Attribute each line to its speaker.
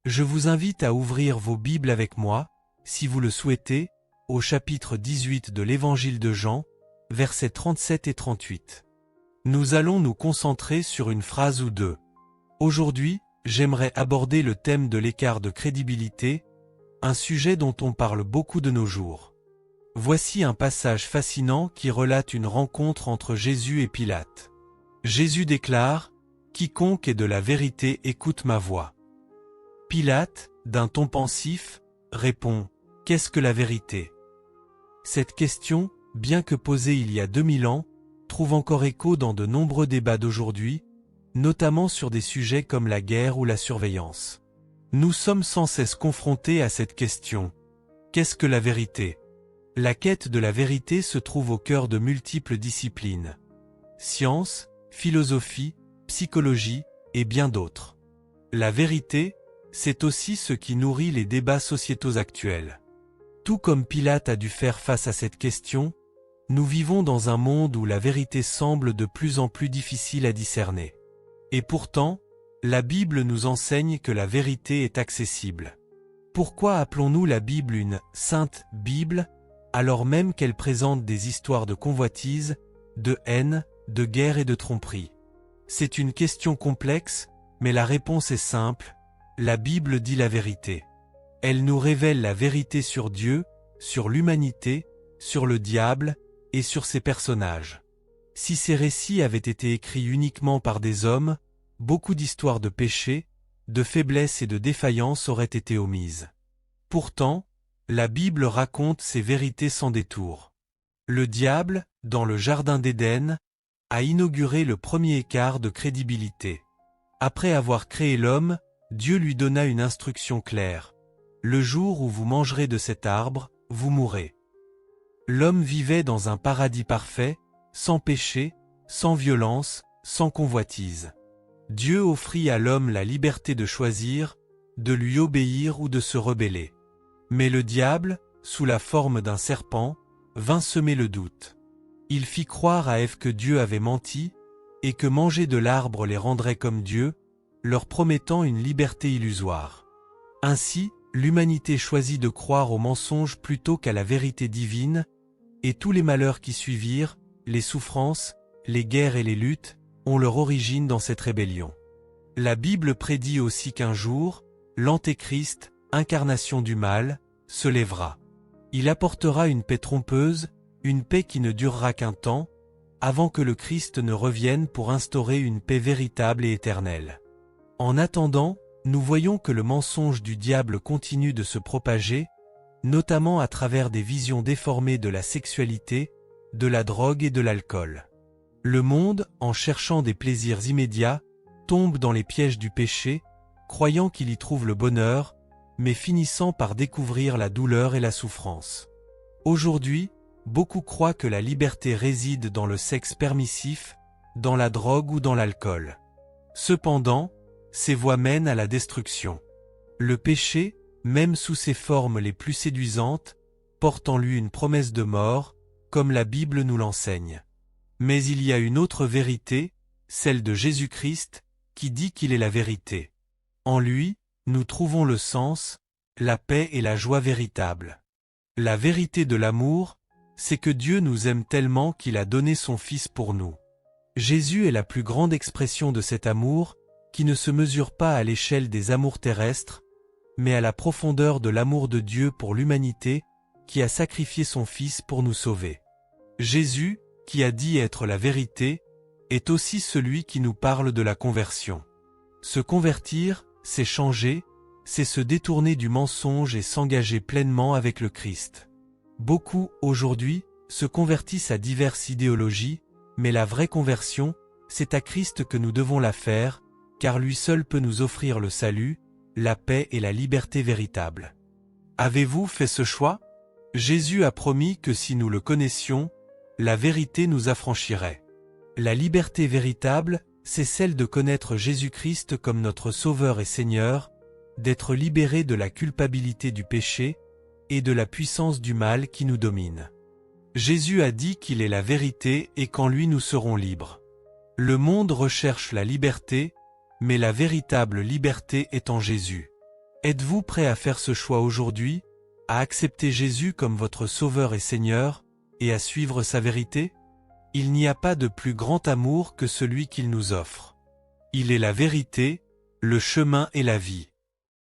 Speaker 1: Je vous invite à ouvrir vos Bibles avec moi, si vous le souhaitez, au chapitre 18 de l'Évangile de Jean, versets 37 et 38. Nous allons nous concentrer sur une phrase ou deux. Aujourd'hui, j'aimerais aborder le thème de l'écart de crédibilité, un sujet dont on parle beaucoup de nos jours. Voici un passage fascinant qui relate une rencontre entre Jésus et Pilate. Jésus déclare « Quiconque est de la vérité écoute ma voix ». Pilate, d'un ton pensif, répond « Qu'est-ce que la vérité ?» Cette question, bien que posée il y a 2000 ans, trouve encore écho dans de nombreux débats d'aujourd'hui, notamment sur des sujets comme la guerre ou la surveillance. Nous sommes sans cesse confrontés à cette question. Qu'est-ce que la vérité ? La quête de la vérité se trouve au cœur de multiples disciplines. Science, philosophie, psychologie et bien d'autres. La vérité, c'est aussi ce qui nourrit les débats sociétaux actuels. Tout comme Pilate a dû faire face à cette question, nous vivons dans un monde où la vérité semble de plus en plus difficile à discerner. Et pourtant, la Bible nous enseigne que la vérité est accessible. Pourquoi appelons-nous la Bible une « sainte Bible » alors même qu'elle présente des histoires de convoitise, de haine, de guerre et de tromperie? C'est une question complexe, mais la réponse est simple. La Bible dit la vérité. Elle nous révèle la vérité sur Dieu, sur l'humanité, sur le diable et sur ses personnages. Si ces récits avaient été écrits uniquement par des hommes, beaucoup d'histoires de péché, de faiblesse et de défaillance auraient été omises. Pourtant, la Bible raconte ces vérités sans détour. Le diable, dans le jardin d'Éden, a inauguré le premier écart de crédibilité. Après avoir créé l'homme, Dieu lui donna une instruction claire. « Le jour où vous mangerez de cet arbre, vous mourrez ». L'homme vivait dans un paradis parfait, sans péché, sans violence, sans convoitise. Dieu offrit à l'homme la liberté de choisir, de lui obéir ou de se rebeller. Mais le diable, sous la forme d'un serpent, vint semer le doute. Il fit croire à Ève que Dieu avait menti, et que manger de l'arbre les rendrait comme Dieu, leur promettant une liberté illusoire. Ainsi, l'humanité choisit de croire au mensonge plutôt qu'à la vérité divine, et tous les malheurs qui suivirent, les souffrances, les guerres et les luttes, ont leur origine dans cette rébellion. La Bible prédit aussi qu'un jour, l'Antéchrist, incarnation du mal, se lèvera. Il apportera une paix trompeuse, une paix qui ne durera qu'un temps, avant que le Christ ne revienne pour instaurer une paix véritable et éternelle. En attendant, nous voyons que le mensonge du diable continue de se propager, notamment à travers des visions déformées de la sexualité, de la drogue et de l'alcool. Le monde, en cherchant des plaisirs immédiats, tombe dans les pièges du péché, croyant qu'il y trouve le bonheur, mais finissant par découvrir la douleur et la souffrance. Aujourd'hui, beaucoup croient que la liberté réside dans le sexe permissif, dans la drogue ou dans l'alcool. Cependant, ces voies mènent à la destruction. Le péché, même sous ses formes les plus séduisantes, porte en lui une promesse de mort, comme la Bible nous l'enseigne. Mais il y a une autre vérité, celle de Jésus-Christ, qui dit qu'il est la vérité. En lui, nous trouvons le sens, la paix et la joie véritable. La vérité de l'amour, c'est que Dieu nous aime tellement qu'il a donné son Fils pour nous. Jésus est la plus grande expression de cet amour, qui ne se mesure pas à l'échelle des amours terrestres, mais à la profondeur de l'amour de Dieu pour l'humanité, qui a sacrifié son Fils pour nous sauver. Jésus, qui a dit être la vérité, est aussi celui qui nous parle de la conversion. Se convertir, c'est changer, c'est se détourner du mensonge et s'engager pleinement avec le Christ. Beaucoup, aujourd'hui, se convertissent à diverses idéologies, mais la vraie conversion, c'est à Christ que nous devons la faire, car lui seul peut nous offrir le salut, la paix et la liberté véritable. Avez-vous fait ce choix? Jésus a promis que si nous le connaissions, la vérité nous affranchirait. La liberté véritable, c'est celle de connaître Jésus-Christ comme notre Sauveur et Seigneur, d'être libéré de la culpabilité du péché et de la puissance du mal qui nous domine. Jésus a dit qu'il est la vérité et qu'en lui nous serons libres. Le monde recherche la liberté, mais la véritable liberté est en Jésus. Êtes-vous prêt à faire ce choix aujourd'hui, à accepter Jésus comme votre Sauveur et Seigneur, et à suivre sa vérité? Il n'y a pas de plus grand amour que celui qu'il nous offre. Il est la vérité, le chemin et la vie.